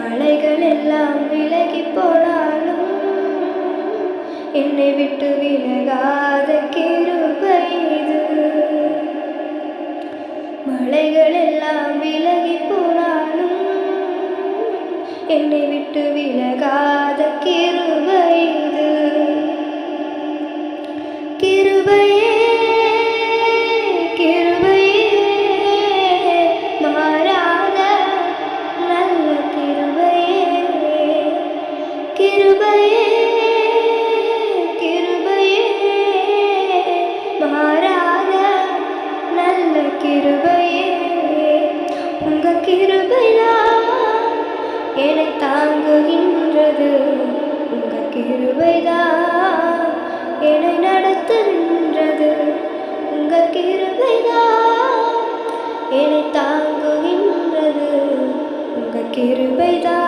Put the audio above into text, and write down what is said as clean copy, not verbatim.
மலைகள் எல்லாம் விலகி போனாலும் என்னை விட்டு விலகாத கிருபை இது. மலைகள் எல்லாம் விலகி போனாலும் என்னை விட்டு விலகாத கிருபை இது. கிருபையே கிருபையே மாறாத நல்ல கிருபையே. கிருபையே கிருபையே மாறாத நல்ல கிருபையே. உங்க கிருபைதான் என்னை தாங்குகின்றது. உங்க கிருபைதான் என்னை நடத்துகின்றது. உங்க கிருபைதான் என்னை தாங்குகின்றது. உங்க கிருபைதான்